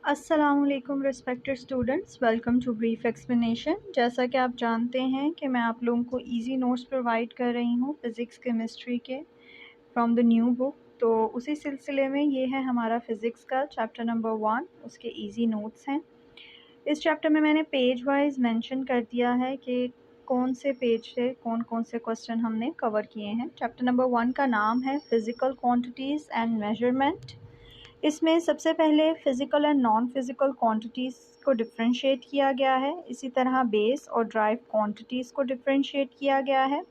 अस्सलामुअलैकुम respected students, welcome to brief explanation. जैसा कि आप जानते हैं कि मैं आप लोगों को इजी नोट्स प्रोवाइड कर रही हूँ फ़िज़िक्स केमिस्ट्री के फ्रॉम द न्यू बुक। तो उसी सिलसिले में ये है हमारा फ़िज़िक्स का चैप्टर नंबर 1, उसके इजी नोट्स हैं। इस चैप्टर में मैंने पेज वाइज मेंशन कर दिया है कि कौन से पेज से कौन कौन से क्वेश्चन हमने कवर किए हैं। चैप्टर नंबर 1 का नाम है फ़िज़िकल क्वांटिटीज़ एंड मेजरमेंट। इसमें सबसे पहले physical and non physical quantities को डिफरेंशिएट किया गया है। इसी तरह बेस और ड्राइव क्वांटिटीज़ को डिफरेंशिएट किया गया है।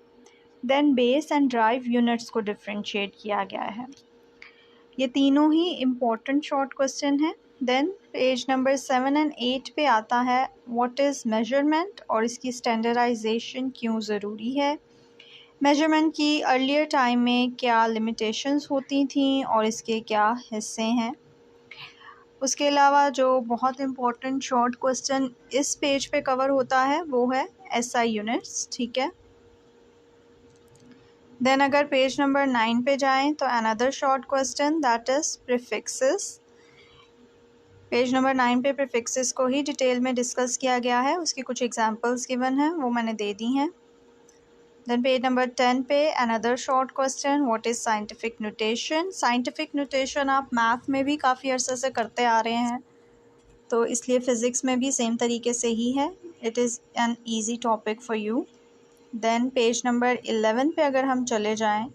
Then base and drive units को डिफरेंशिएट किया गया है। ये तीनों ही इम्पोर्टेंट शॉर्ट क्वेश्चन हैं। देन पेज नंबर 7 एंड 8 पे आता है व्हाट इज़ मेजरमेंट और इसकी स्टैंडर्डाइजेशन क्यों ज़रूरी है। मेजरमेंट की अर्लियर टाइम में क्या लिमिटेशंस होती थी और इसके क्या हिस्से हैं। उसके अलावा जो बहुत इम्पोर्टेंट शॉर्ट क्वेश्चन इस पेज पे कवर होता है वो है एसआई यूनिट्स, ठीक है। देन अगर पेज नंबर 9 पे जाएं तो another short question that is prefixes. Page number 9 पे प्रीफिक्सेस को ही डिटेल में डिस्कस किया गया है, उसकी कुछ एग्जांपल्स गिवन हैं वो मैंने दे दी हैं। देन पेज नंबर 10 पे another short question what is scientific notation. Scientific notation आप मैथ में भी काफ़ी अरसे से करते आ रहे हैं, तो इसलिए फ़िज़िक्स में भी सेम तरीके से ही है। It is an easy topic for you. Then page number 11 पे अगर हम चले जाएं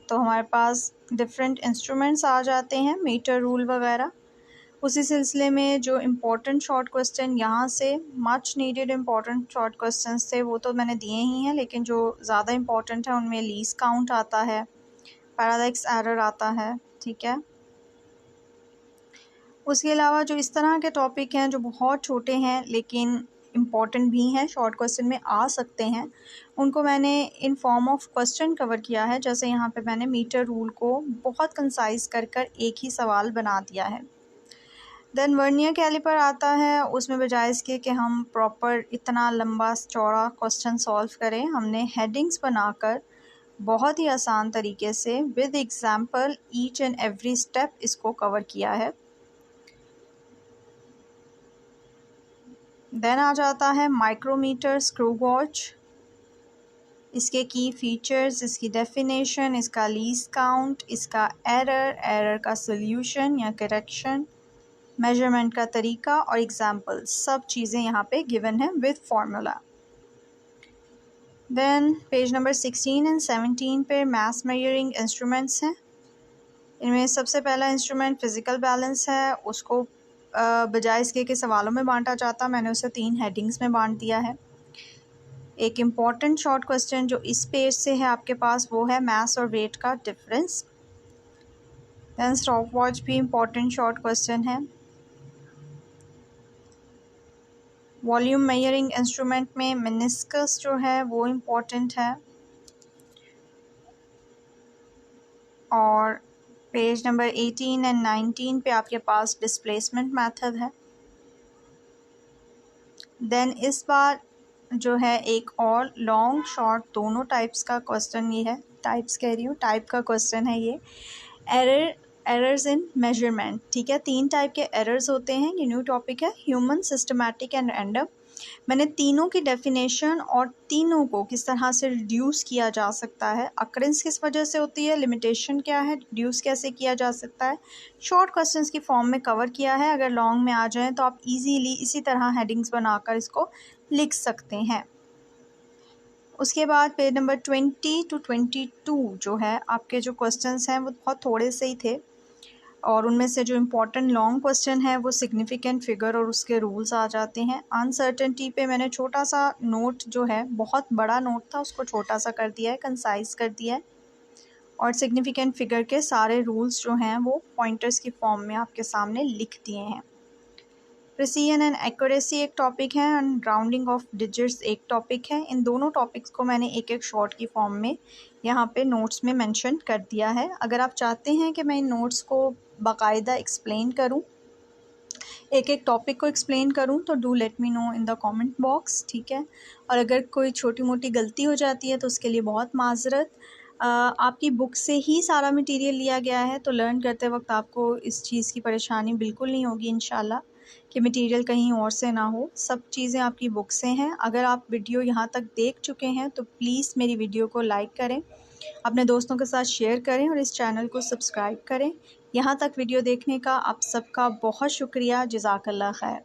तो हमारे पास डिफरेंट इंस्ट्रूमेंट्स आ जाते हैं, मीटर रूल वगैरह। उसी सिलसिले में जो इम्पोर्टेंट शॉर्ट क्वेश्चन यहाँ से much needed important short questions थे वो तो मैंने दिए ही हैं, लेकिन जो ज़्यादा इम्पोर्टेंट है उनमें लीस्ट काउंट आता है, पैरालैक्स एरर आता है, ठीक है। उसके अलावा जो इस तरह के टॉपिक हैं जो बहुत छोटे हैं लेकिन इम्पॉर्टेंट भी हैं, शॉर्ट क्वेश्चन में आ सकते हैं, उनको मैंने in form of question cover किया है। जैसे यहाँ पे मैंने मीटर रूल को बहुत कंसाइज कर कर एक ही सवाल बना दिया है। देन वर्नियर कैलिपर आता है, उसमें बजाय इसके कि हम प्रॉपर इतना लंबा चौड़ा क्वेश्चन सॉल्व करें, हमने हेडिंग्स बनाकर बहुत ही आसान तरीके से with example each and every step इसको कवर किया है। देन आ जाता है माइक्रोमीटर स्क्रू गॉज, इसके की फीचर्स, इसकी डेफिनेशन, इसका लीस्ट काउंट, इसका एरर का सोल्यूशन या करेक्शन, मेजरमेंट का तरीका और एग्जाम्पल, सब चीज़ें यहाँ पे गिवन है with formula. Then page number 16 and 17 पे मास मेजरिंग इंस्ट्रूमेंट्स हैं। इनमें सबसे पहला इंस्ट्रूमेंट फिज़िकल बैलेंस है, उसको बजाय इसके कि सवालों में बांटा जाता, मैंने उसे 3 हेडिंग्स में बांट दिया है। एक इम्पॉर्टेंट शॉर्ट क्वेश्चन जो इस पेज से है आपके पास वो है मास और वेट का डिफरेंस। देन स्टॉप वॉच भी इम्पॉर्टेंट शॉर्ट क्वेश्चन है। वॉल्यूम मेजरिंग इंस्ट्रूमेंट में मेनिस्कस जो है वो इम्पॉर्टेंट है। और पेज नंबर 18 एंड 19 पे आपके पास डिस्प्लेसमेंट मेथड है। देन इस बार जो है एक और लॉन्ग शॉर्ट दोनों टाइप्स का क्वेश्चन, ये है टाइप्स कह रही हूँ, टाइप का क्वेश्चन है ये, एरर्स इन मेजरमेंट, ठीक है। 3 टाइप के एरर्स होते हैं, ये न्यू टॉपिक है, ह्यूमन, सिस्टमैटिक एंड रैंडम। मैंने तीनों की डेफिनेशन और तीनों को किस तरह से रिड्यूस किया जा सकता है, अकरेंस किस वजह से होती है, लिमिटेशन क्या है, रिड्यूस कैसे किया जा सकता है, शॉर्ट क्वेश्चंस की फॉर्म में कवर किया है। अगर लॉन्ग में आ जाएं तो आप इजीली इसी तरह हेडिंग्स बनाकर इसको लिख सकते हैं। उसके बाद पेज नंबर 20 टू 22 जो है आपके जो क्वेश्चंस हैं वो बहुत थोड़े से ही थे, और उनमें से जो इम्पोर्टेंट लॉन्ग क्वेश्चन है वो सिग्निफिकेंट फिगर और उसके रूल्स आ जाते हैं। अनसर्टेनिटी पे मैंने छोटा सा नोट जो है, बहुत बड़ा नोट था उसको छोटा सा कर दिया है, कंसाइज कर दिया है, और सिग्निफिकेंट फिगर के सारे रूल्स जो हैं वो पॉइंटर्स की फॉर्म में आपके सामने लिख दिए हैं। प्रिसीजन एंड एक्यूरेसी एक टॉपिक है एंड राउंडिंग ऑफ डिजिट्स एक टॉपिक है। इन दोनों टॉपिक्स को मैंने एक एक शॉर्ट की फॉर्म में यहाँ पे नोट्स में मेंशन कर दिया है। अगर आप चाहते हैं कि मैं इन नोट्स को बाकायदा एक्सप्लेन करूँ, एक एक टॉपिक को एक्सप्लेन करूँ, तो do let me know in the comment box, ठीक है। और अगर कोई छोटी मोटी गलती हो जाती है तो उसके लिए बहुत माजरत। आपकी बुक से ही सारा मटेरियल लिया गया है, तो लर्न करते वक्त आपको इस चीज़ की परेशानी बिल्कुल नहीं होगी इंशाल्लाह कि मटेरियल कहीं और से ना हो। सब चीज़ें आपकी बुक से हैं। अगर आप वीडियो यहाँ तक देख चुके हैं तो प्लीज़ मेरी वीडियो को लाइक करें, अपने दोस्तों के साथ शेयर करें और इस चैनल को सब्सक्राइब करें। यहाँ तक वीडियो देखने का आप सबका बहुत शुक्रिया। जज़ाकल्लाह खैर।